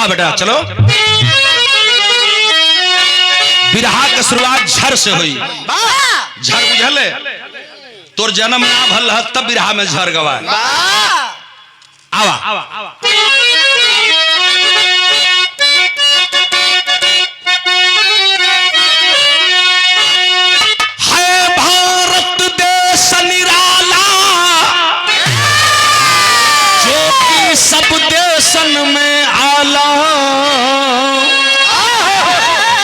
वाह बेटा चलो। बिरहा के शुरुआत झर से हुई। झर बुझल है? तोर जन्म ना भल तब बिरहा में झर गवा। आवा सब देशन में आला,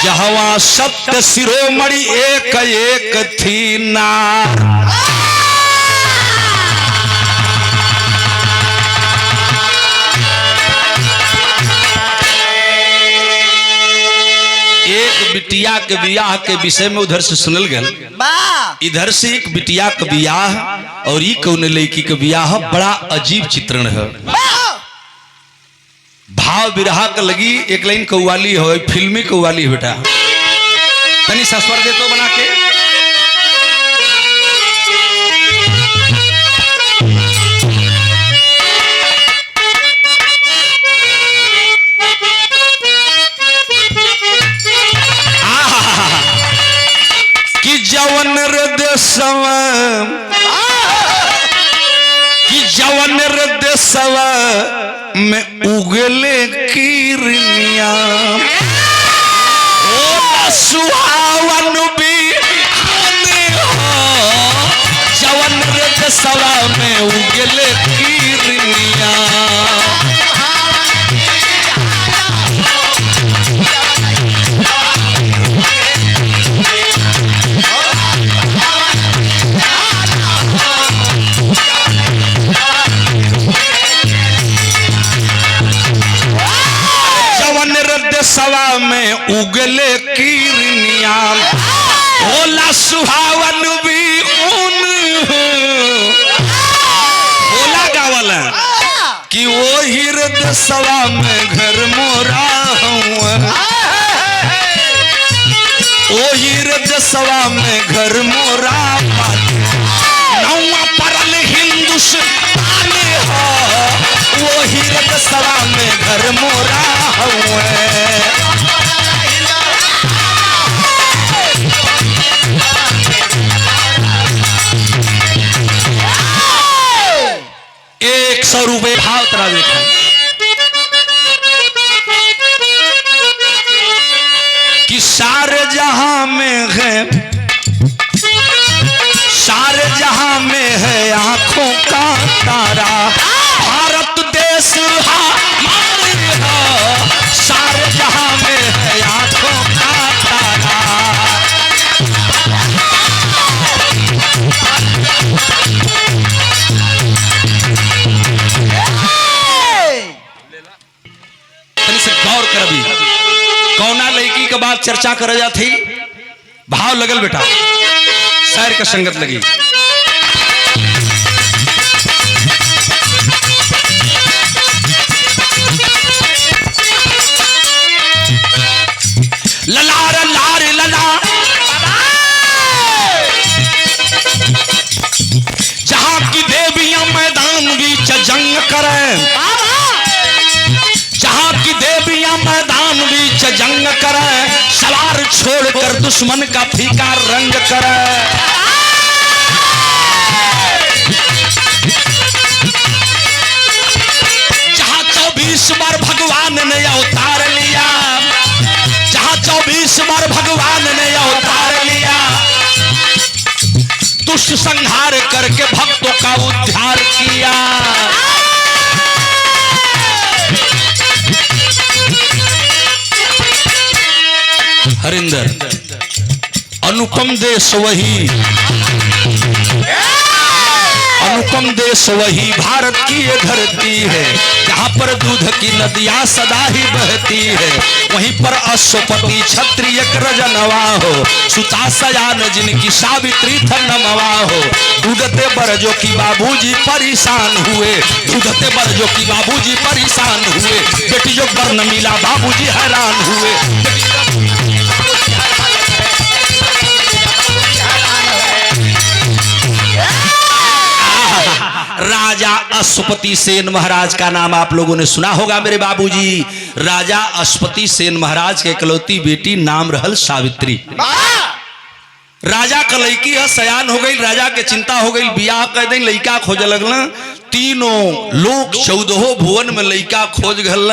जहवा सत्य शिरोमणि एक एक थी नार। एक बिटिया के बियाह के विषय में उधर से सुनल गया, इधर से एक बिटिया का बियाह और ये कौन लड़की का बियाह, बड़ा अजीब चित्रण है। भाव बिरहा का लगी एक लाइन कव्वाली हो, फिल्मी कव्वाली बेटा, तनी सस्वर दे तो बना के। कि जवन हृदय कि जवन हृदय में उगले किरनिया, ओ सुहावन भी जवन हृदय सवा में उगले किरनिया। सवा में उगले किरनिया, होला सुहावन भी उन होला गावल कि वो हृदय सवा में घर मोरा हुआ, ओ हृदय सवा में घर मोरा नौवा परल हिंदुस्तान हो, वो हृदय सवा में घर मोरा हुआ। ₹100 भाव तरा देखा, कि सारे जहां में है, सारे जहां में है आंखों का तारा, भारत देश हमारे है, सारे जहां में है आंखों का तारा। गौर कर भी कौना लड़की के बाद चर्चा कर जाती, भाव लगल बेटा, शायर का संगत लगी। ललार लार लला, जहां की देवियां मैदान बीच जंग करें, जहां की देवियां मैदान बीच जंग करे, सवार छोड़कर दुश्मन का फीका रंग करे। जहां 24 बार भगवान ने अवतार लिया, जहां 24 बार भगवान ने अवतार लिया, दुष्ट संहार करके भक्तों का उद्धार किया। हरिंदर अनुपम देश वही, अनुपम देश वही भारत की ये धरती है, जहाँ पर दूध की नदियाँ सदा ही बहती है, वहीं पर अश्वपति क्षत्रिय रजनवा हो, सुता सयान जिनकी सावित्री थनमवा हो, दूधते बरजो की बाबूजी परेशान हुए, दूधते बरजो की बाबूजी परेशान हुए, बेटियों पर न मिला बाबूजी हैरान हुए। राजा अश्वपति सेन महाराज का नाम आप लोगों ने सुना होगा मेरे बाबूजी। राजा अश्वपति सेन महाराज के इकलौती बेटी नाम रहल सावित्री। राजा का लड़की है सयान हो गई, राजा के चिंता हो गई, बियाह कर दें, लड़का खोज लगल। तीनों लोग 14 भुवन में लड़का खोज गल,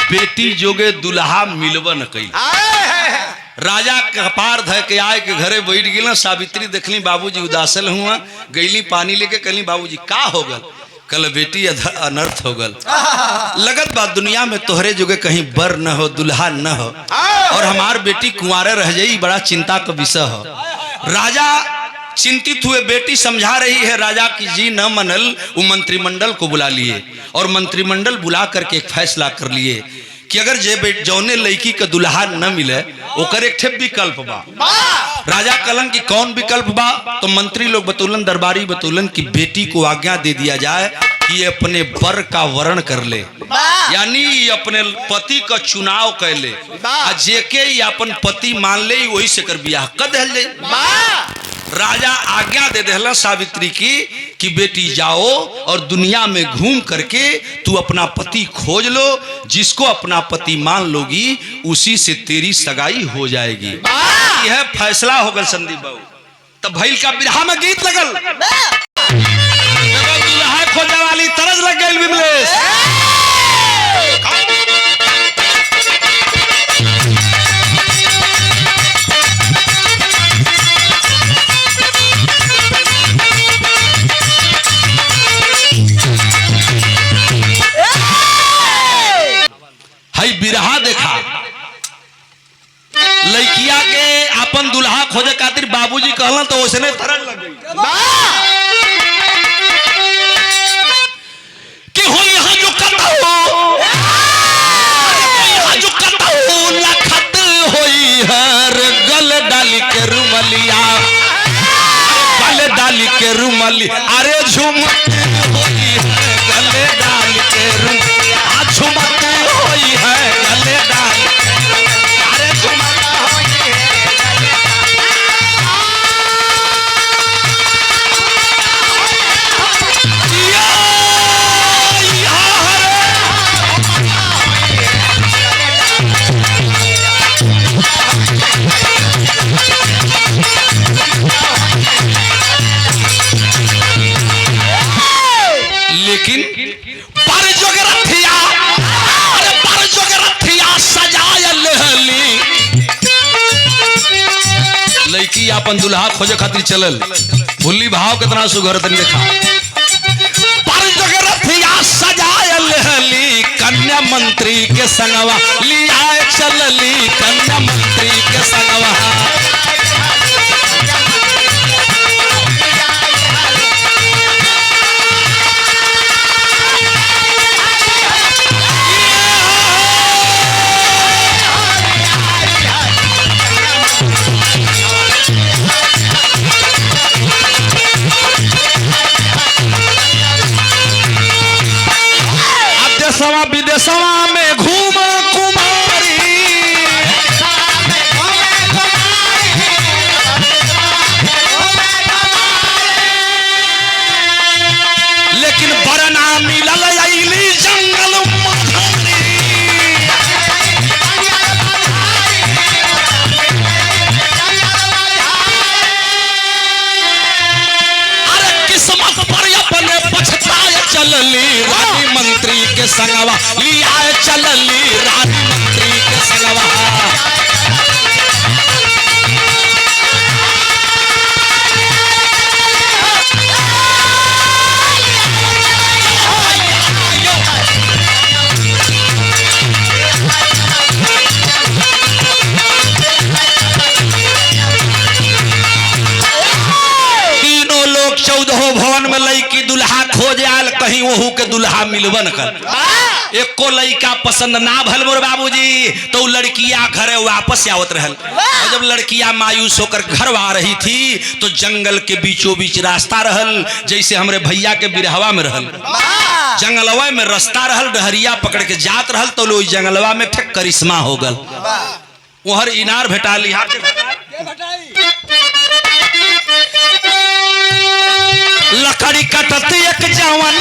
बेटी जोगे दुल्हा मिलबन कई। राजा कपार धय के आए के घरे बैठ गई। सावित्री देखली बाबूजी उदासल हुआ, गईली पानी लेके कहली बाबूजी का हो गल? कल बेटी अनर्थ हो गल। लगत बात दुनिया में तोहरे जोगे कहीं बर न हो, दुल्हा न हो, और हमार बेटी कुंवारे रह जाई, बड़ा चिंता का विषय हो। राजा चिंतित हुए, बेटी समझा रही है राजा की जी न मनल। वो मंत्रिमंडल को बुला लिए और मंत्रिमंडल बुला करके एक फैसला कर लिए कि अगर जौने लड़की का दुल्हा न मिले ओकर एक ठे विकल्प बा। राजा कलन की कौन विकल्प बा? तो मंत्री लोग बतौलन, दरबारी बतौलन कि बेटी को आज्ञा दे दिया जाए कि ये अपने वर का वर्ण कर ले, यानी अपने पति का चुनाव कर ले, जेके अपन पति मान ले वही से कर बियाह कर दे। राजा आज्ञा दे देला सावित्री की कि बेटी जाओ और दुनिया में घूम करके तू अपना पति खोज लो, जिसको अपना पति मान लोगी उसी से तेरी सगाई हो जाएगी। यह फैसला हो गल संदीप बाबू। तब भैल का बिरहा में गीत लगल, दुल्हा खोजा वाली तरस लग गई विमलेश। बिरहा देखा लड़किया के अपन दुल्हा खोजे खातिर बाबूजी कहलन तो उसने तरस लग गई कि हो यहाँ जो करता हो, यहाँ जो करता हो लखत होई हर गल डाली के रुमलिया, गल डाली के रुमली, अरे झुमत होई है गले डाल के रुमलिया, झुमत होई है गले डाल, अरे झुमत होई है गले लेकिन पर जोगरथिया, अरे पर जोगरथिया सजाय लेहली। लड़की अपन दुल्हा खोजे खातिर चलल, भुल्ली भाव कितना सुघर तन देखा। पर जोगरथिया सजाय लेहली, कन्या मंत्री के संगवा लिया चलली, कन्या मंत्री के संगवा। विदेशवा में घूम कुमारी, लेकिन बरना मिलल अइली जंगल मधारी। अरे किस्मत पर अपने पछताए चलली, रानी मंत्री के संगवा लिया चलली, रानी मंत्री के संगवा। तीनों लोग 14 भवन में लड़की दुल्हा खोज आल, कहीं वहू के दुल्हा मिलबन कर। एको लड़का पसंद ना भल मोर बाबूजी, तो लड़कियां घरे वापस आवत रहल। और जब लड़कियां मायूस होकर घर आ रही थी तो जंगल के बीचों बीच रास्ता रहल, जैसे हमरे भैया के बिरहवा में रहल, जंगलवा में रास्ता रहल, डहरिया पकड़ के जात रहल, तो लोग जंगलवा में ठक करिश्मा हो गल। वहर इनार भेटा लिहा, लकड़ी कटत एक जवान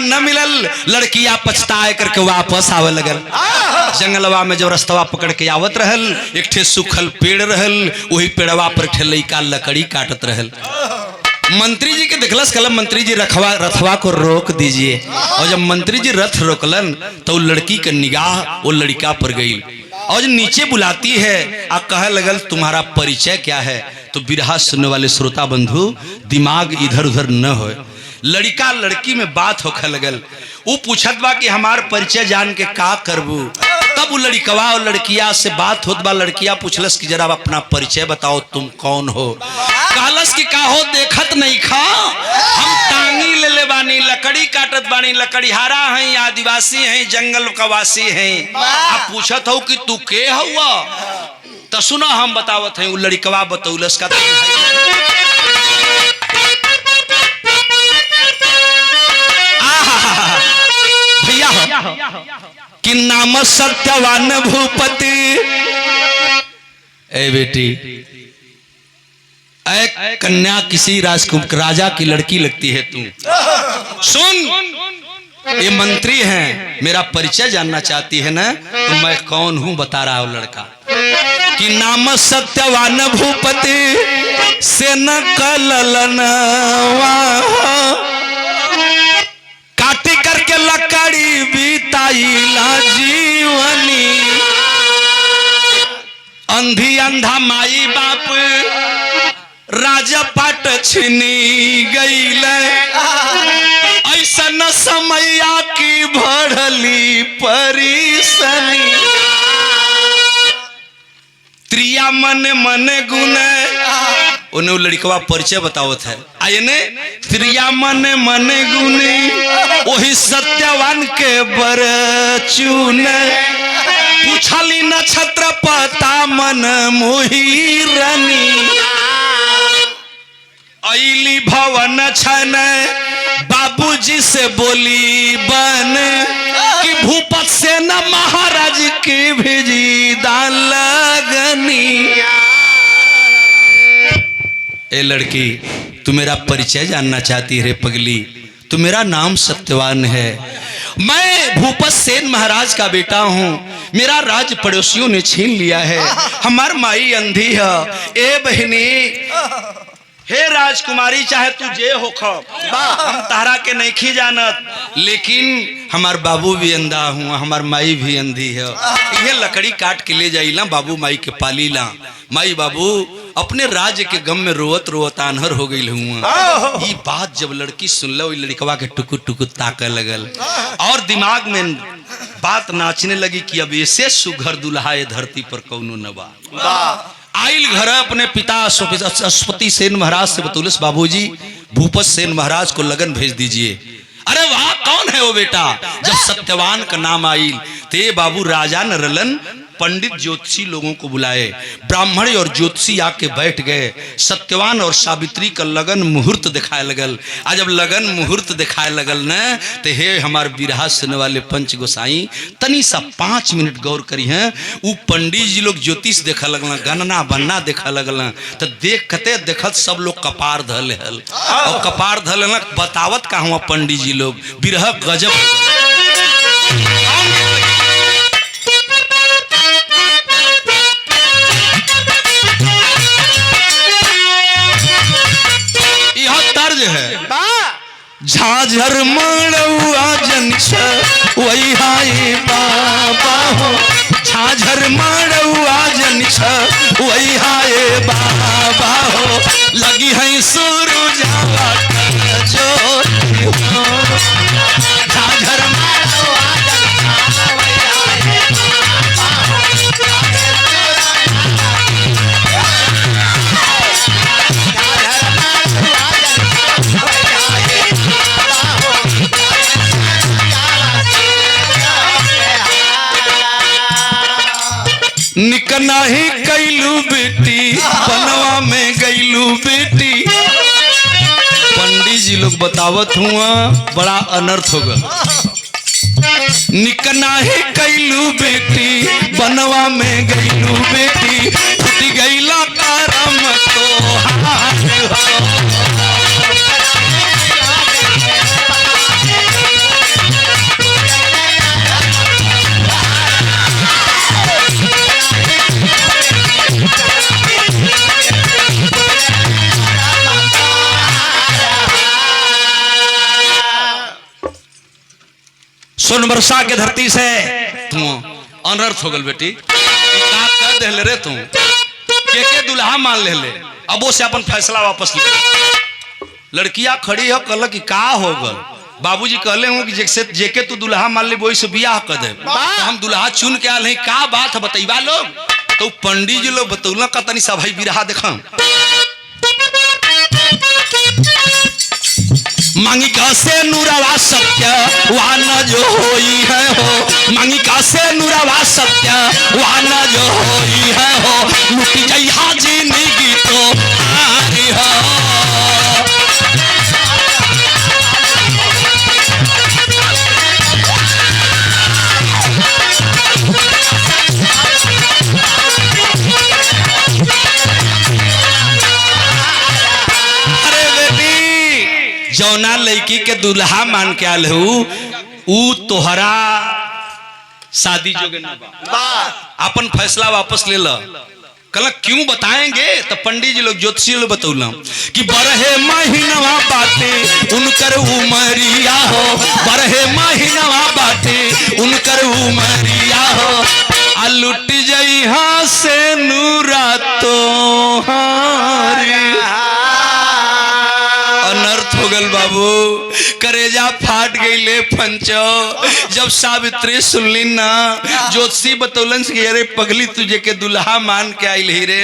न मिलल, लड़किया पछताए करके वापस आवे लगल। जंगलवा में जब रस्तवा पकड़ के आवत रहल, एक ठे सूखल पेड़ रहल, वही पेड़वा पर ठे लइका लकड़ी काटत रहल। मंत्री जी के देखलस, कहला मंत्री जी रथवा को रोक दीजिए। और जब मंत्री जी रथ रोकलन तो लड़की का निगाह वो लड़का पर गई और नीचे बुलाती है आ कहे लगल तुम्हारा परिचय क्या है। तो बिरहा सुनने वाले श्रोता बंधु दिमाग इधर उधर न हो, लड़का लड़की में बात होखे लगल। वो पूछत बा कि हमार परिचय जान के का करबू। तब वो लड़कवा और लड़किया से बात होत बा। लड़किया पूछलस कि जरा अपना परिचय बताओ, तुम कौन हो। कहलस कि का हो देखत नहीं खा, हम टांगी ले बानी, लकड़ी काटत बानी, लकड़ीहारा हैं, आदिवासी हैं, जंगल का वासी हैं। आप पूछत हो कि तू के हुआ। तो सुना हम बतावत हैं। वो लड़कवा बतौलस का भैया कि नाम सत्यवान भूपति। ए बेटी, ए कन्या किसी राजा की लड़की लगती है तू। सुन, ये मंत्री हैं, मेरा परिचय जानना चाहती है ना, तो मैं कौन हूं बता रहा हूं। लड़का कि नाम सत्यवान भूपति से न कललनवा, काटी करके लकड़ी बीताईला जीवनी। अंधी अंधा माई बाप राजा पाट छिनी गईल, ऐसा न समैया की भड़ली परेशानी। त्रिया मन मन गुण, उन्हें लड़कवा परिचय बतावत है। आयने त्रिया मन मन गुण वही सत्यवान के बर चून। पूछली नक्षत्र पता मन मोही रनी। अली भवन छन बाबूजी से बोली बन कि भूपत से न महाराज की भेजी दान लगनी। ए लड़की, तू मेरा परिचय जानना चाहती है पगली। तो मेरा नाम सत्यवान है, मैं भूपत सेन महाराज का बेटा हूँ। मेरा राज पड़ोसियों ने छीन लिया है, हमार माई अंधी है। ए बहनी, हे राजकुमारी, चाहे तू जे हो खो, हम तारा के नहीं खी जानत, लेकिन हमार बाबू भी अंधा हुआ, हमार माई भी अंधी है। ये लकड़ी काट के ले जाइला, बाबू माई के पाली ला। माई बाबू अपने राज्य के गम में रोवत रोवत आन्हर हो गई हुआ। ये बात जब लड़की सुनल, वही लड़कवा के टुकुर टुकुर ताके लगल और दिमाग में बात नाचने लगी कि अब ऐसे सुघर दुल्हा ये धरती पर कौनो न बा। आइल घर अपने पिता अश्वपति सेन महाराज से बतौलस, बाबूजी भूपत सेन महाराज को लगन भेज दीजिए। अरे वाह, कौन है वो बेटा। जब सत्यवान का नाम आइल ते बाबू राजा न रलन पंडित ज्योतिषी लोगों को बुलाए। ब्राह्मण और ज्योतिषी आके बैठ गए। सत्यवान और सावित्री का लगन मुहूर्त दिखाए लगल। आज जब लगन मुहूर्त दिखाए लगल न, तो हे हमारे बिरहा सुनने वाले पंच गोसाई, तनी सा 5 मिनट गौर करी हैं। वो पंडित जी लोग ज्योतिष देखा लगल, गणना बनना देखा लगल, तो देखते देखत सब लोग कपार धल हल और कपार धल बतावत का हुआ पंडित जी लोग। बिरहा गजब है। झाझर मड़ुआ जनिछ वही हाय बाबा हो, झाझर मड़ुआ जनिछ वही हाय बाबा हो। लगी है सूरजावा जो झाझर मड़ुआ जनिछ वही हाय बाबा हो। निकना ही कैलू बेटी, बनवा में गैलू बेटी। पंडित जी लोग बतावत हुआ, बड़ा अनर्थ होगा। निकना ही कैलू बेटी, बनवा में गैलू बेटी। फुट गैला करम तो हाथ हो। सोनबरसा के धरती से तू अनर्थ हो गल बेटी का कर दे रे तू के दुल्हा मान ले अब वो से अपन फैसला वापस ले। लड़कियां खड़ी हो कल कि का हो गल बाबूजी कहले हूँ कि जैसे जेके तू दुल्हा मान ले वही से बियाह कर दे तो हम दुल्हा चुन के आल का बात है बतैबा लोग तो पंडित जी लोग बतौल का तनी सा भाई बिरहा देखा मांगिका से नूरावा सत्य वान जो होई है हो मांगिका से नूरावा सत्य वान जो होई है हो लुटी जाई हाजी निगी तो हारी हो। जौना लड़की के दुल्हा मान के आल ऊ तोहरा शादी जोगे ना अपन फैसला वापस ले लो कल क्यों बताएंगे तो पंडित जी लोग ज्योतिषी लोग बतौल कि बरहे महीनवा बाटे उनकर उमरिया हो बरहे महीनवा बाटे उनकर उमरिया हो आ लुट जई हाँ से नूरा तो अनर्थ हो गल बाबू करेजा फाट गई ले पंचो जब सावित्री सुनली ना ज्योतिषी बतौलन से अरे पगली तुझे के दुल्हा मान के आई ही रे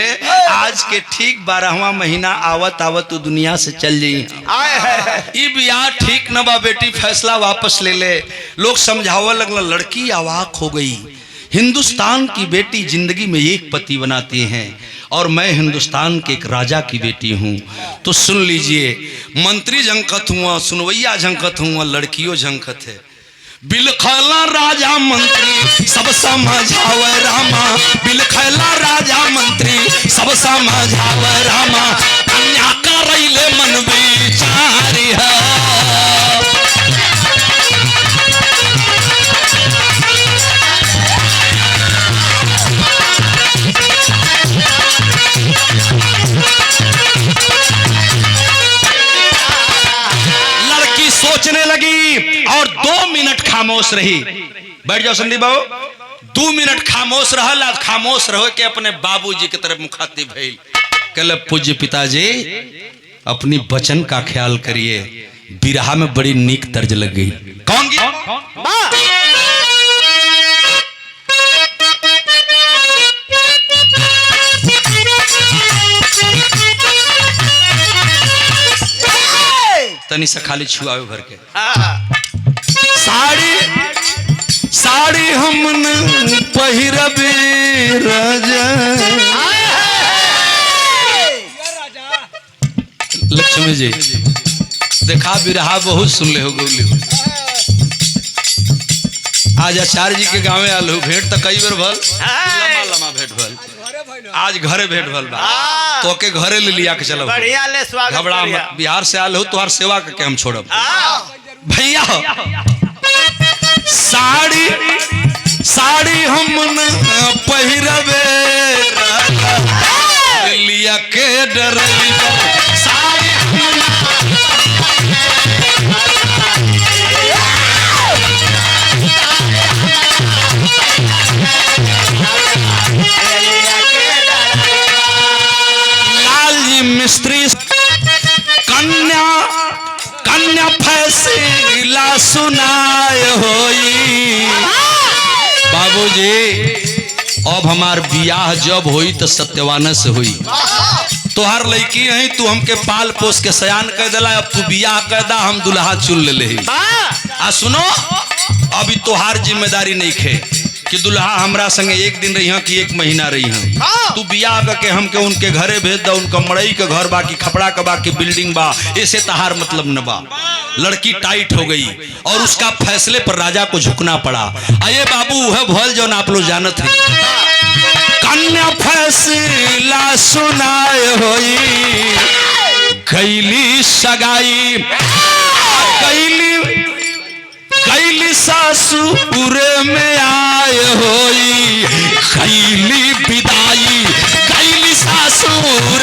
आज के ठीक 12वां महीना आवत आवत तू दुनिया से चल जाई बियाह ठीक न बा बेटी फैसला वापस ले ले। लोग समझावा लगल लड़की अवाक हो गई हिंदुस्तान की बेटी जिंदगी में एक पति बनाती हैं और मैं हिंदुस्तान के एक राजा की बेटी हूँ तो सुन लीजिए मंत्री झंकत हुआ सुनवैया झंकत हुआ लड़कियों झंकत है बिलखला राजा मंत्री सब समझावे रामा बिलखला राजा मंत्री सब समझावे रामा कन्या करैले मन विचारी है। सोचने लगी और 2 मिनट खामोश रही। बैठ जाओ संदीप बाबू 2 मिनट खामोश रहल खामोश रहो के अपने बाबूजी की तरफ मुखातिब भइल कहले पूज्य पिताजी अपनी बचन का ख्याल करिए बिरहा में बड़ी नीक तर्ज लग गई। कौन तनी से खाली छुआवे भर के साड़ी साड़ी हमन पहिरबे राजा लक्ष्मी जी देखा बिरहा बहुत सुन ले हो गौली आज आचार्य जी के गाँव आल हो भेंट तो कई बार भल लम्बा लम्बा भेंट भल आज घरे भेंट भल बा तो के घरे ले लिया के चलो बढ़िया ले स्वागत घबरा मत बिहार से आल हो तोहार सेवा करके हम छोड़ब भैया साड़ी साड़ी हम पहिरबे लिया के डरैबा साड़ी मिस्त्री कन्या कन्या फैसला सुनाए होई बाबूजी अब हमार बियाह जब होई तो सत्यवान से हुई तोहार लड़की है तू हमके पाल पोस के सयान कर दिला अब तू बियाह कर दा हम दुल्हा चुन ले आ सुनो अभी तोहार जिम्मेदारी नहीं खे कि दुल्हा हमरा संगे एक दिन रही कि 1 महीना रही तू बियाह करके हमके उनके घरे भेज दा उनका मड़ई के घर बाकी खपड़ा के बाकी बिल्डिंग बा ऐसे तहार मतलब न बा। लड़की टाइट हो गई और उसका फैसले पर राजा को झुकना पड़ा। अये बाबू है भल जो आप लोग जानत हैं कन्या फैसला सुनाए होई गैली सगाई गैली सासुर में आए होई गैली विदाई गैली सासुर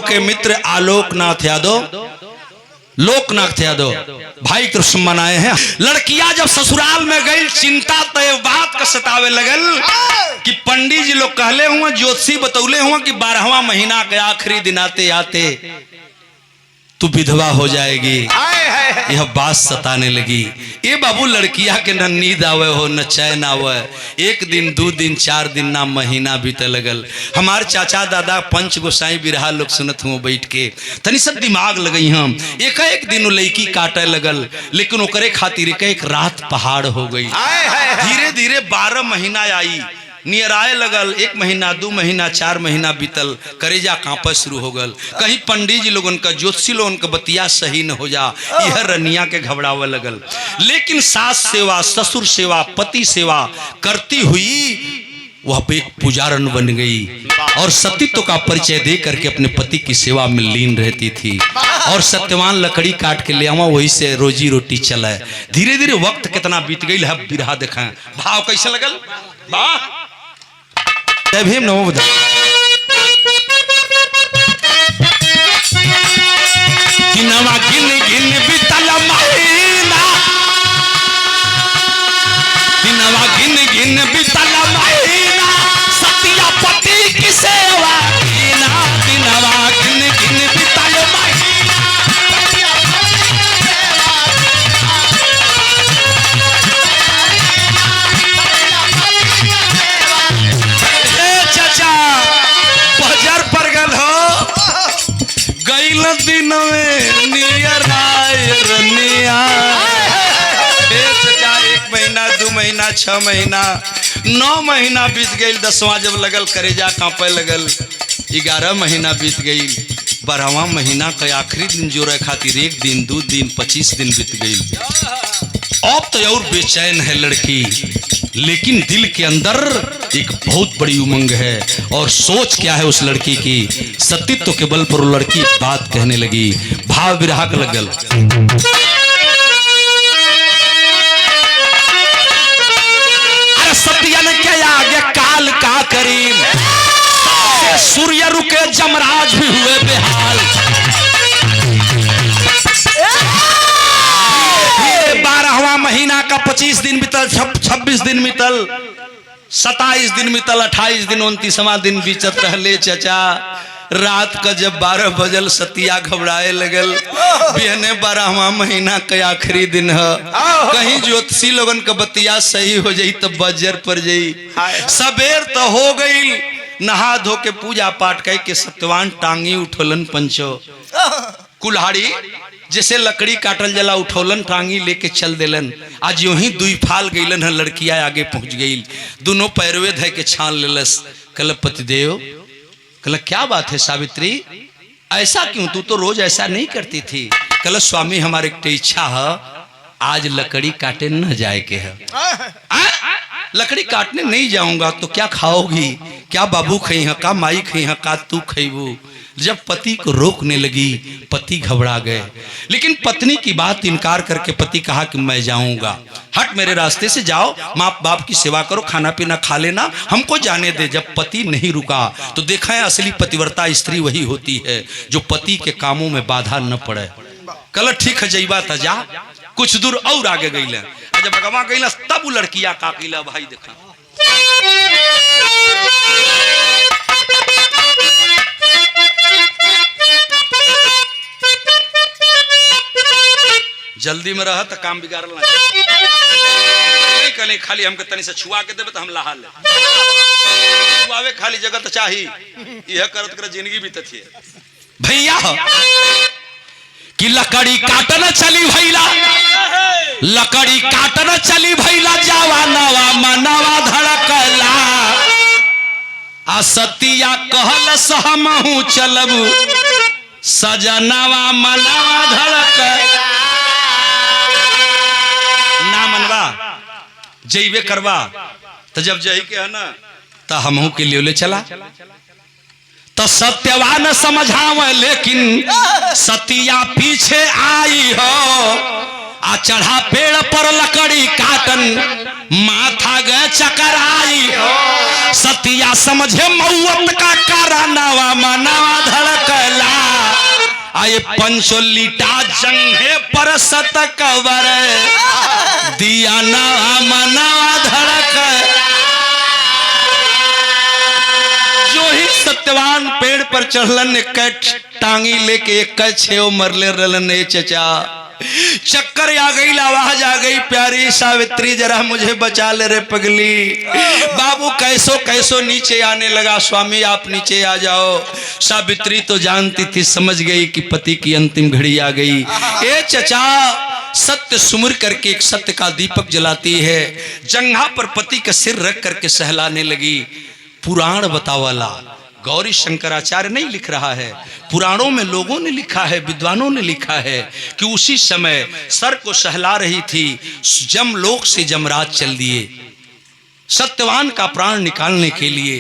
के मित्र आलोकनाथ यादव, लोकनाथ यादव भाई कृष्ण आए हैं। लड़कियां जब ससुराल में गई चिंता तय बात का सतावे लगल कि पंडित जी लोग कहले हुए, ज्योतिषी बतौले हुए कि 12वां महीना के आखिरी दिन आते आते तू विधवा हो जाएगी। यह बात सताने लगी। ये बाबू लड़किया के न नींद आवे हो न चैन आवे, एक दिन 2 दिन 4 दिन ना महीना बीते लगल। हमार चाचा दादा पंच गोसाई बिरहा लोग सुनत हुए बैठ के तनी सब दिमाग लगई हम। एक दिन लड़की काटे लगल, लेकिन ओकरे खातिर एक रात पहाड़ हो गई। धीरे धीरे 12 महीना आई, नियराए लगल। 1 महीना 2 महीना 4 महीना बीतल, करेजा कांपे शुरू हो गल। कहीं पंडित जी लोगन का, ज्योतिषी लोगन का बतिया सही न हो जा, यह रनिया के घबरावे लगल। लेकिन सास सेवा, ससुर सेवा, पति सेवा करती हुई वह एक पुजारन बन गई और सतीत्व का परिचय दे करके अपने पति की सेवा में लीन रहती थी। और सत्यवान लकड़ी काट के ले आवा, वही से रोजी रोटी चले। धीरे धीरे वक्त कितना बीत गई है, बिरहा देखा भाव कैसे लगल। वाह भीम नमो बुद्धाय। गिनवा गिन गिन बीतल महीना, गिनवा गिन गिन बीतल महीना, सतिया पति की सेवा कीना। गिनवा गिन गिन बीतल महीना, बजर पर गल हो गईल दिन में नियराय रनिया। 1 महीना 2 महीना 6 महीना 9 महीना बीत गई। 10वां जब लगल करेजा कांपे लगल। 11 महीना बीत गई। 12वां महीना का आखिरी दिन जोड़े खातिर 1 दिन 2 दिन 25 दिन बीत गई। अब तो और बेचैन है लड़की, लेकिन दिल के अंदर एक बहुत बड़ी उमंग है। और सोच क्या है उस लड़की की, सतीत्व के बल पर वो लड़की बात कहने लगी। भाव विरह का लगल। अरे सतिया ने क्या आगे काल का करीम, सूर्य रुके जमराज भी हुए बेहाल। 12वां महीना का 25 दिन बीतल, 26 दिन बीतल, 27 दिन बीतल, 28 दिन, 29वां दिन बीतत रहले। चचा रात का जब 12 बजल सतिया घबराए लगल। बिहने 12वां महीना का आखिरी दिन है, कहीं ज्योतिषी लोगन का बतिया सही हो जाई तो बजर पर जाई। सबेर तो हो गई, नहा धो के पूजा पाठ कह के सत्यवान टांगी उठोलन पंचो। कुल्हाड़ी जैसे लकड़ी काटल जला उठौलन, टांगी लेके चल देलन। आज यूं ही 2 फाल गईलन है, लड़किया आगे पहुंच गई। दोनों पैरवे धय के छान लेलस। कल पतिदेव, कल क्या बात है सावित्री, ऐसा क्यों, तू तो रोज ऐसा नहीं करती थी। कल स्वामी हमारे एक इच्छा है, आज लकड़ी काटे न जाए के है। लकड़ी काटने नहीं जाऊंगा तो क्या खाओगी, क्या बाबू खई है, का माई खई है, का तू खईबू। जब पति को रोकने लगी, पति घबरा गए। लेकिन पत्नी की बात इनकार करके पति कहा कि मैं जाऊंगा, हट मेरे रास्ते से जाओ, माँ बाप की सेवा करो, खाना पीना खा लेना, हमको जाने दे। जब पति नहीं रुका तो देखा है असली पतिव्रता स्त्री वही होती है जो पति के कामों में बाधा न पड़े। कल ठीक है जईबा था, जा कुछ दूर और आगे गई। जब अगवा गई तब वो लड़किया का किला भाई देखा। जल्दी में रह तो काम बिगाड़ ना नहीं कले, खाली हमके तनी से छुआ के देबे तो हम लहा ले। छुआवे खाली जगह तो चाहिए, यह करत कर जिंदगी बीतत है भैया। कि लकड़ी काटना चली भैला, लकड़ी काटना चली भैला, जावा नवा मनवा धड़कला। आ सतिया कहल सहमहू चलबू, सजनवा मनवा धड़कला। ना मनवा जैबे करवा, तो जब जही के है ना तो हमहू के लिए ले चला। तो सत्यवान समझावे, लेकिन सतिया पीछे आई हो। आ चढ़ा पेड़ पर लकड़ी काटन माथा गए चकराई सतिया समझे मौत का कारनावा मनावा धड़कला आये पंचो लीटा जंघे पर सत कवर दिया नवा मनावा धड़कला। जो ही सत्यवान पेड़ पर चढ़लन एक टांगी लेके एक छेव मरले रहलन। चचा चक्कर आ गई, आवाज आ गई, प्यारी सावित्री जरा मुझे बचा ले रे पगली। बाबू कैसो कैसो नीचे आने लगा, स्वामी आप नीचे आ जाओ। सावित्री तो जानती थी, समझ गई कि पति की अंतिम घड़ी आ गई। ए चचा सत्य सुमिर करके एक सत्य का दीपक जलाती है, जंघा पर पति का सिर रख करके सहलाने लगी। पुराण बतावाला गौरी शंकराचार्य नहीं लिख रहा है, पुराणों में लोगों ने लिखा है, विद्वानों ने लिखा है कि उसी समय सर को सहला रही थी, जमलोक से जमराज चल दिए सत्यवान का प्राण निकालने के लिए।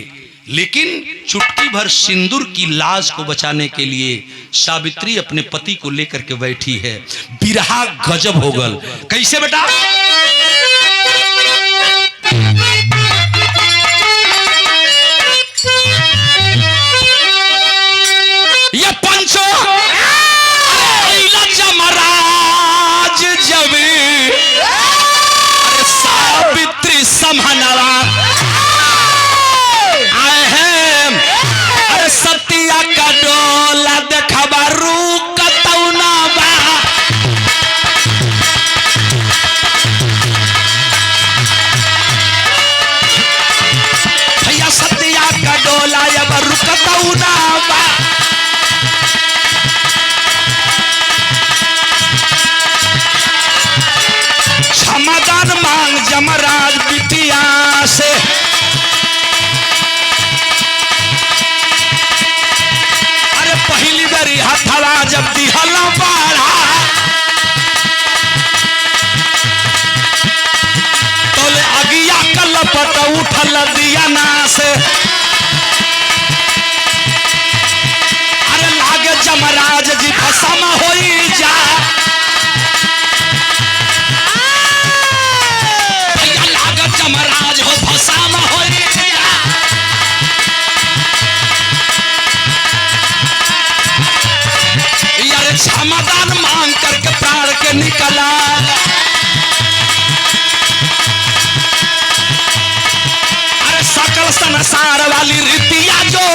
लेकिन चुटकी भर सिंदूर की लाज को बचाने के लिए सावित्री अपने पति को लेकर के बैठी है। बिरहा गजब हो गल। कैसे बेटा? ये पंचो जमराज जब सावित्री समहनवा आए हैं, अरे सतिया का डोला देखबा रूक तौनाबा। भैया सतिया का डोला अब रुक तौनाबा। क्षमादान मांग जमराज बिटिया से, अरे पहली बारी हथवा जब दिहला बाढ़ा तोले अगिया कलपट उठल दिया ना से। अरे लागे जमराज जी भस्म होई जा। जमराज हो भस्म हो यार, क्षमादान मांग करके प्राण के निकला। अरे सकल संसार वाली रीतिया जो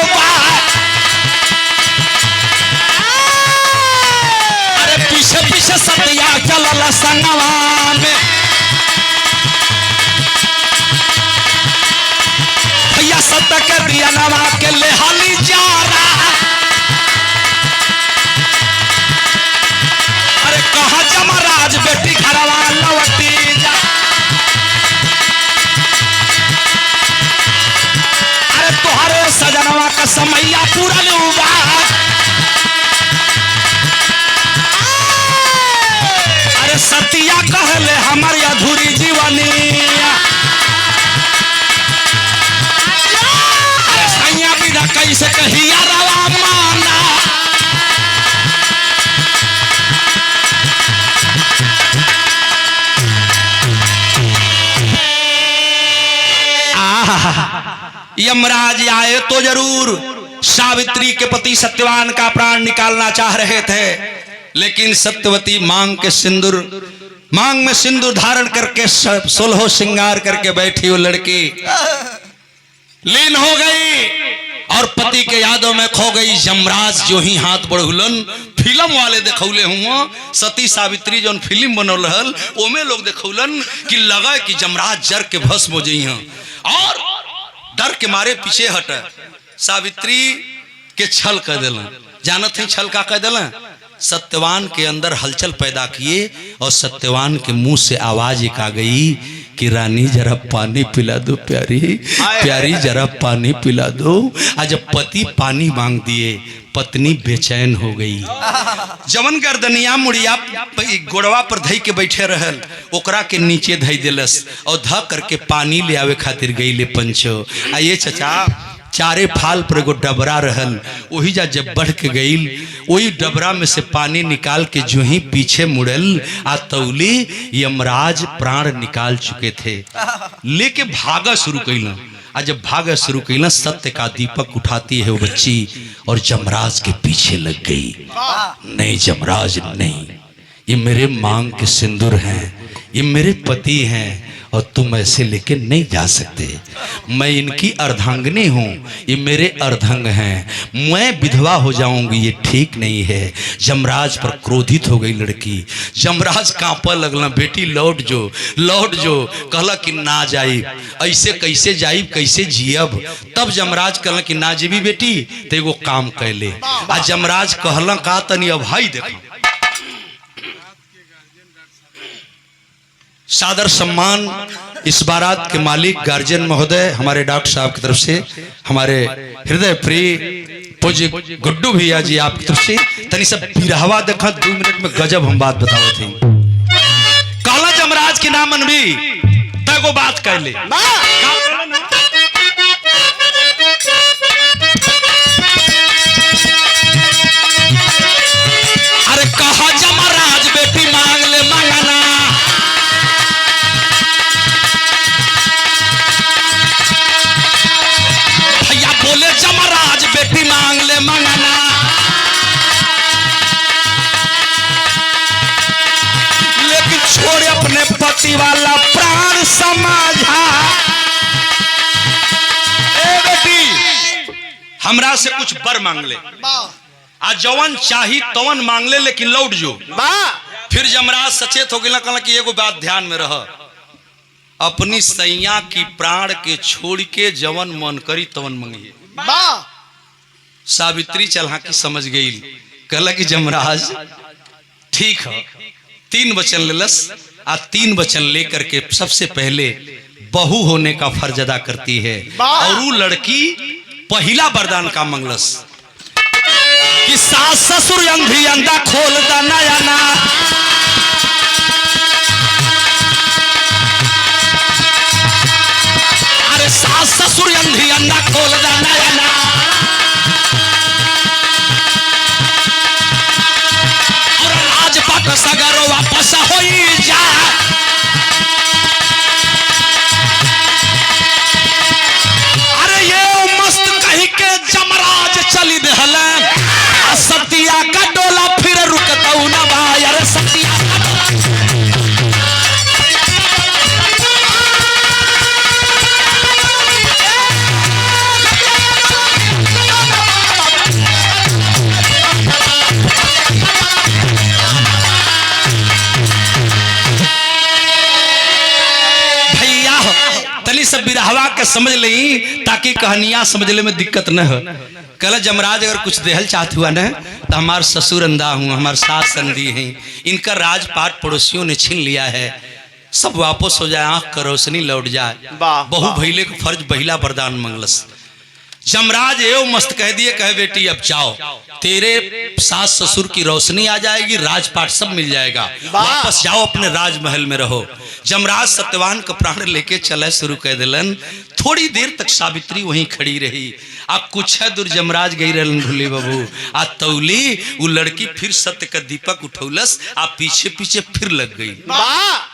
अरे पीछे पीछे सतिया चलल संगवा में। सत्य के दिया नवा के लेहाली जा रहा। अरे कहा जमराज बेटी घरवा लौटी जा। अरे तुहरे सजनवा का समैया पूरा लूबा। अरे सतिया कहले हमारी अधूरी जीवनी। कैसे कहिया रवा माना। यमराज आए तो जरूर सावित्री के पति सत्यवान का प्राण निकालना चाह रहे थे, लेकिन सत्यवती मांग में सिंदूर धारण करके 16 श्रृंगार करके बैठी वो लड़की लीन हो गई और पति के यादों में खो गई। यमराज जो ही हाथ बढ़ुलन, फिल्म वाले देखौले हुआ सती सावित्री जो फिल्म बनल रहल ओमे लोग देखौलन कि लगा कि यमराज जर के भस्म हो जई और डर के मारे पीछे हट। सावित्री के छल कर दिलन। जानत है छल का कह दिलन? सत्यवान के अंदर हलचल पैदा किए और सत्यवान के मुंह से आवाज एक आ गई कि रानी जरा पानी पिला दो, प्यारी जरा पानी पिला दो। आज पति पानी मांग दिए, पत्नी बेचैन हो गई। जवन गर्दनिया मुड़िया गोड़वा पर धई के बैठे रहल ओकरा के नीचे धई दिलस और ध करके पानी ले आवे खातिर गई ले पंचो। आइए चचा चारे फाल पर एगो डबरा रहल, वही जा जब बढ़ के गई वही डबरा में से पानी निकाल के जो ही पीछे मुड़ल आ तौली यमराज प्राण निकाल चुके थे, लेके भागा शुरू कैला। आज जब भागा शुरू कैला सत्य का दीपक उठाती है वो बच्ची और जमराज के पीछे लग गई। नहीं जमराज नहीं, ये मेरे मांग के सिंदूर हैं, ये मेरे पति हैं और तुम ऐसे लेके नहीं जा सकते। मैं इनकी अर्धांगिनी हूँ, ये मेरे अर्धांग हैं, मैं विधवा हो जाऊंगी, ये ठीक नहीं है। जमराज पर क्रोधित हो गई लड़की। जमराज कांपा लगला, बेटी लौट जो कहला कि ना जाई, ऐसे कैसे जाई, कैसे जियब। तब जमराज कहला कि ना जीबी बेटी तो एगो काम कैले। आ जमराज कहला का तनी अब भाई देखो। सादर सम्मान इस बारात के मालिक गार्जियन महोदय हमारे डॉक्टर साहब की तरफ से, हमारे हृदय प्रिय पूज्य गुड्डू भैया जी आपकी तरफ से तनी सब बिरहवा देखा 2 मिनट में गजब हम बात बताओ थे। काला जमराज के नाम मनबी तगो बात कह ले। अरे कहा जमराज बेटी मांग ले मंगना, बोले जमराज बेटी मांग ले मंगना। लेकिन छोड़े अपने पति वाला प्राण समझा। ए बेटी हमरा से कुछ बर मांग ले, आ जवन चाही तवन मांग ले, लेकिन लौट जो। फिर जमराज सचेत हो गया, कहला कि एगो बात ध्यान में रह, अपनी सैया की प्राण के छोड़ के जवन मन करी तवन मंगिए। सावित्री चलाकी समझ गई, कहला कि जमराज ठीक है। 3 वचन लेलस, आ 3 वचन लेकर के सबसे पहले बहू होने का फर्ज अदा करती है। और वो लड़की पहला वरदान का मंगलस कि सास ससुर अंधी अंधा खोल दा नया ना। अरे सास ससुर अंधी अंधा खोल दा नया ना। और राजपाट सगरो वापस होई जा। अरे ये मस्त कही के जमराज चली दहला, सतिया का डोला फिर रुकता ना भाई। अरे सतिया सब बिरहवा के समझ ली ताकि कहानियां समझने में दिक्कत न हो। कल जमराज अगर कुछ देहल चाहत हुआ न तो हमारे ससुर अंधा हूँ, हमारे सास अंधी हैं, इनका राजपाट पड़ोसियों ने छीन लिया है, सब वापस हो जाए, आंख का रोशनी लौट जाए। बहु भैले को फर्ज बहिला वरदान मंगलस। जमराज एवं मस्त कह दिए, कहे बेटी अब जाओ, तेरे सास ससुर की रोशनी आ जाएगी, राजपाट सब मिल जाएगा, वापस जाओ अपने राजमहल में रहो। जमराज सत्यवान का प्राण लेके चले शुरू कर दिलन। थोड़ी देर तक सावित्री वहीं खड़ी रही। अब कुछ है दूर जमराज गई रहलन ढुली बाबू, आ तौली वो लड़की फिर सत्य का दीपक उठौलस, आ पीछे पीछे फिर लग गई।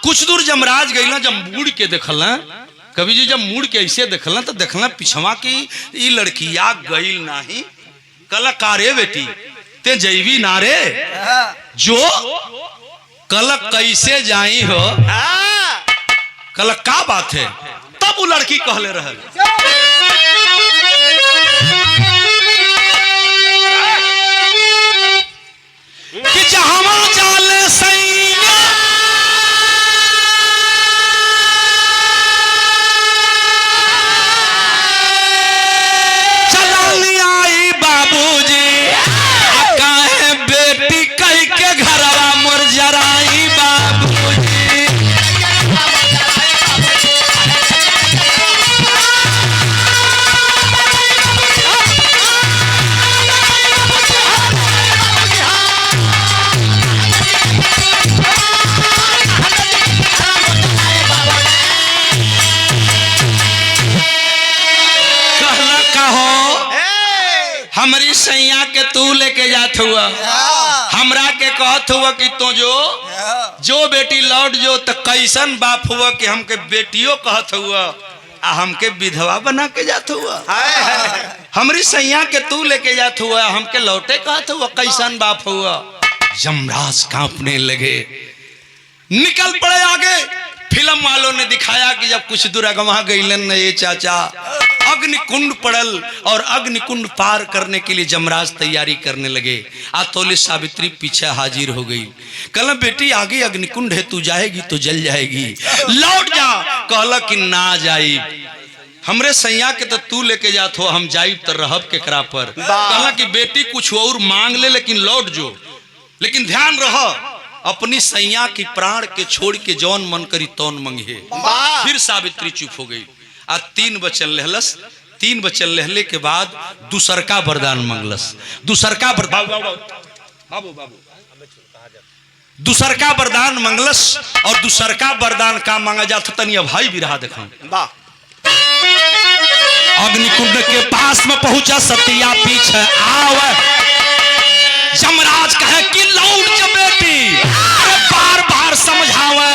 कुछ दूर जमराज गई ना, जब मुड़ के देखला, कभी जी जब मुड़ के ऐसे देखला तो देखला पिछवा की ये लड़किया गई नहीं। कल कारे बेटी ते जैवी नारे जो कल कैसे जाई हो, कल का बात है। तब वो लड़की कहले रहल कि जहां जाले सैया चलानी आई बाबूजी, काहे बेटी कह के घरवा मोर जराई बाबूजी। सैया के तू लेके जात हुआ, हमरा के कहत हुआ कि तो जो बेटी लौट जो तो कैसन बाप हुआ कि हमके बेटियों कहत हुआ आ हमके विधवा बना के जात हुआ। हमरी सैया के तू लेके जात हुआ, हमके लौटे कहत हुआ, कैसन बाप हुआ। यमराज कांपने लगे, निकल पड़े आगे। फिल्म वालों ने दिखाया कि जब कुछ दूर अगवा गईलन न ये चाचा, अग्निकुंड पड़ल और अग्निकुंड पार करने के लिए यमराज तैयारी करने लगे। आतोले सावित्री पीछे हाजिर हो गई। कहला बेटी आगे अग्निकुंड है, तू जाएगी तो जल जाएगी, लौट जा। कहला कि ना जाई, हमरे सैया के तो तू लेके जात हो, हम जाइब तो रहब के करा पर। कहला कि बेटी कुछ और मांग ले लेकिन लौट जो, लेकिन ध्यान रहो अपनी सैया की प्राण के छोड़ के जौन मन करी तौन मंगे। फिर सावित्री चुप हो गई। आ 3 वचन लहलस। 3 वचन लहले के बाद दूसरका वरदान मंगलस। दूसरका वरदान मंगलस और दूसरका वरदान का मांगा जाता तनी भाई बिरहा देखा। अग्निकुंड के पास में पहुंचा सतिया पीछे आव। यमराज कहे कि लौट जा बेटी, अरे बार बार समझावे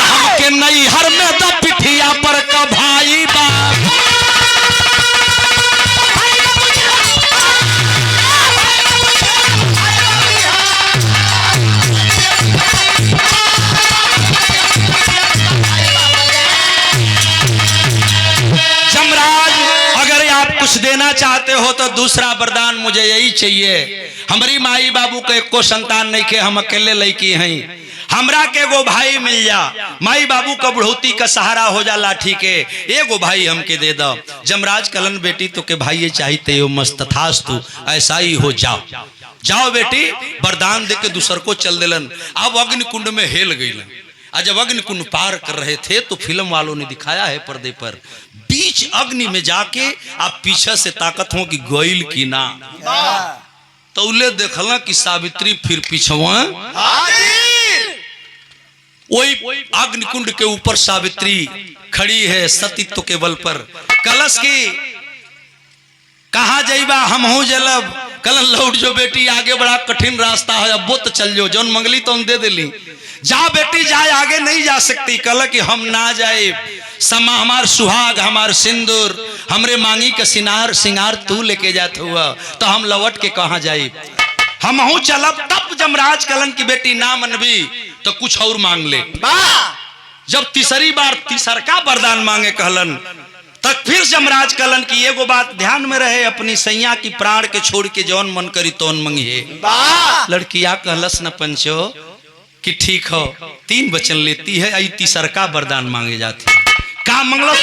हमके नैहर में द पिठिया पर का भाई बाप। यमराज अगर आप कुछ देना चाहते हो तो दूसरा वरदान मुझे यही चाहिए। हमारी माई बाबू के एको संतान नहीं के, हम अकेले लड़की हैं, हमरा के एगो भाई मिल जा, माई बाबू का बुढ़ौती का सहारा हो जा, लाठी के एगो भाई हमके दे दो। यमराज कलन बेटी तो के भाई चाहिए हो, मस्तथास्तु ऐसा ही हो, जाओ जाओ बेटी। वरदान दे के दूसर को चल दिलन। अब अग्निकुंड में हेल गईलन। आज जब अग्निकुंड पार कर रहे थे तो फिल्म वालों ने दिखाया है पर्दे पर, बीच अग्नि में जाके आप पीछे से ताकत हो कि गोइल की ना, तौले देखला कि सावित्री फिर पिछवा वही अग्निकुंड के ऊपर सावित्री खड़ी है सतीत्व के बल पर। कलश की कहा जाइबा हम हो जलब, कल लौट जो बेटी, आगे बड़ा कठिन रास्ता है, अब वो तो चल जो, जौन मंगली तो हम दे दिली, जा बेटी जाए, आगे नहीं जा सकती। कल कि हम ना जाए, समा हमार सुहाग हमार सिंदूर हमरे मांगी का सिंगार तू लेके जात हुआ, तो हम लौट के कहा जाए, हम हूं चलब। तब यमराज कलन की बेटी ना मनबी तो कुछ और मांग ले। जब तीसरी बार तीसरका वरदान मांगे कहलन, तब फिर यमराज कलन की एगो बात ध्यान में रहे, अपनी सैया की प्राण के छोड़ के जौन मन करी तौन मंगिए। लड़किया कहलस न पंचो कि ठीक हो, 3 वचन लेती है, आई तीसरका वरदान मांगे जाती है। का मंगलस?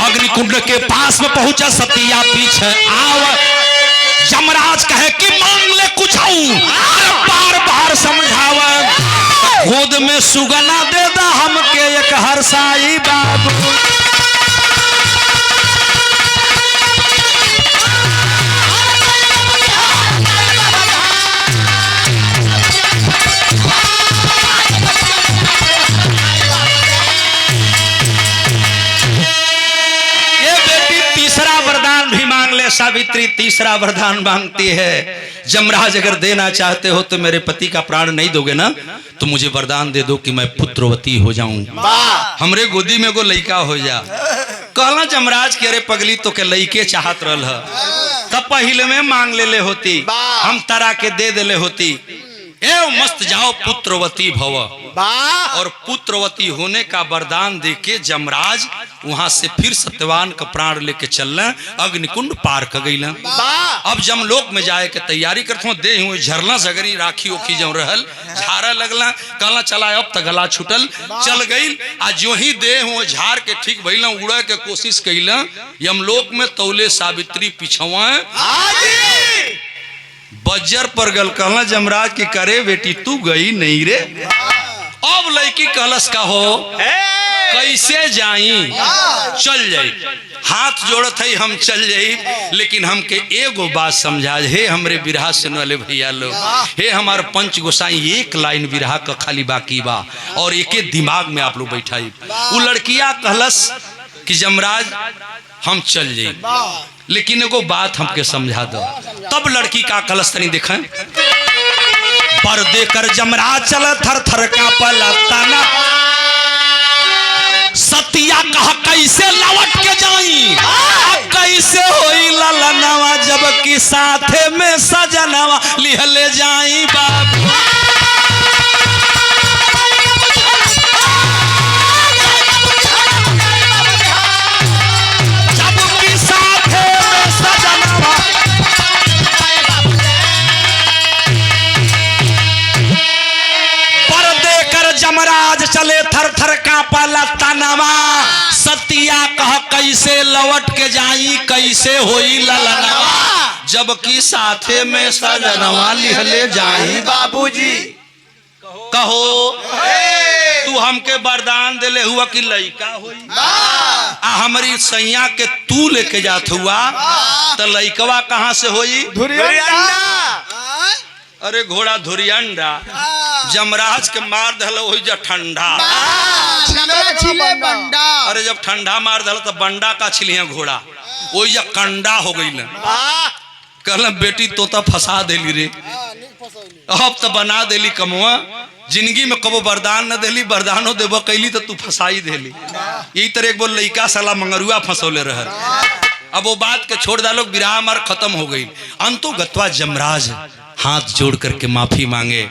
अग्निकुंड के पास में पहुंचा सतिया पीछे आव। यमराज कहे कि मांग ले कुछ, बार बार समझावे, गोद में सुगना दे दा हमके एक हरसाई बाबू। सावित्री तीसरा वरदान मांगती है। यमराज अगर देना चाहते हो तो मेरे पति का प्राण नहीं दोगे ना, तो मुझे वरदान दे दो कि मैं पुत्रवती हो जाऊं, हमरे गोदी में को लइका हो जा। कहला यमराज के अरे पगली तो के लइके चाहत रहल है, तब पहले में मांग ले ले होती, हम तारा के दे देले होती। ए मस्त जाओ पुत्रवती भव। और पुत्रवती होने का वरदान देके यमराज वहां से फिर सत्यवान का प्राण लेके चलना, अग्निकुंड पार कर गई। अब जमलोक में जाए के तैयारी करते दे हुए झरना सगरी राखी ओखी जो रहल झारा लगला, कहला चला अब तक गला छुटल चल गई। आ जो ही दे हुए झार के ठीक भइला, उड़े के कोशिश कैला, यमलोक में तौले सावित्री पिछवा बज्जर पर गल। कहला यमराज की करे बेटी तू गई नहीं रे। अब लड़की कलश का हो कैसे जाई, चल जाई, हाथ जोड़त है हम चल जाई, लेकिन हमके एगो बात समझा। हे हमरे बिरहा सुनने वाले भैया लोग, हे हमारे पंच गोसाई, एक लाइन बिरहा का खाली बाकी बा और एक दिमाग में आप लोग बैठाई। वो लड़किया कहलस कि यमराज हम चल जाए, लेकिन एगो बात हमके समझा दो। तब लड़की का कलस्तनी देखें, पर देकर जमरा चल थर थर का पलताना, सतिया कहा कैसे लौट के जाई, कैसे होई ललनवा, जबकि साथे में सजनवा लिहले जाई बाबू। जमराज चले थर थर का पाला तनवा, सतिया कह कैसे लौट के जाई, कैसे होई ललनवा, जबकि साथे में सजनवा लिहले जाई बाबूजी। कहो तू हमके वरदान देले हुआ कि लइका होई, आ हमारी सैया के तू लेके जात हुआ तो लइकवा कहाँ से होई? अरे घोड़ा धुरियंडा, जमराज के मार दल हो जा ठंडा, अरे जब ठंडा मार दल तो बंडा का छिलिया घोड़ा वही जा कंडा हो गई। कहल बेटी तोता फंसा देली रे, अब तो बना देली कमवा, जिंदगी में कबो वरदान न देली, वरदानो देव कैली तो तू फंसाई देली। यही तरह एक बोल लइका साला मंगरुआ फंसौले रह। अब वो बात के छोड़ डालो, विराह मार खत्म हो गई। अंतो गत्वा जमराज हाथ जोड़ करके माफी मांगे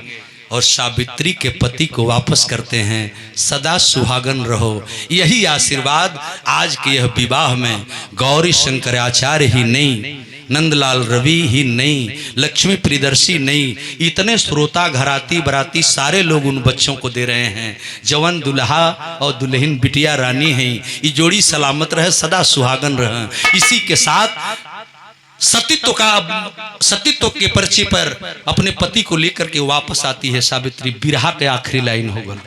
और सावित्री के पति को वापस करते हैं। सदा सुहागन रहो, यही आशीर्वाद आज के यह विवाह में गौरी शंकराचार्य ही नहीं, नंदलाल रवि ही नहीं, लक्ष्मी प्रियदर्शी नहीं, इतने श्रोता घराती बराती सारे लोग उन बच्चों को दे रहे हैं। जवन दुल्हा और दुल्हन बिटिया रानी हैं, ये जोड़ी सलामत रहे, सदा सुहागन रहे। इसी के साथ सतीत्व के पर्ची पर अपने पति को लेकर के वापस आती है सावित्री। बिरहा के आखिरी लाइन हो गल,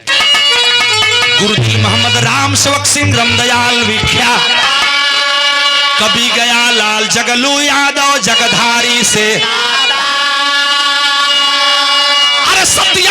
गुरुजी मोहम्मद राम सेवक सिंह रामदयाल विख्या, कभी गया लाल जगलू यादव जगधारी से, अरे सत्या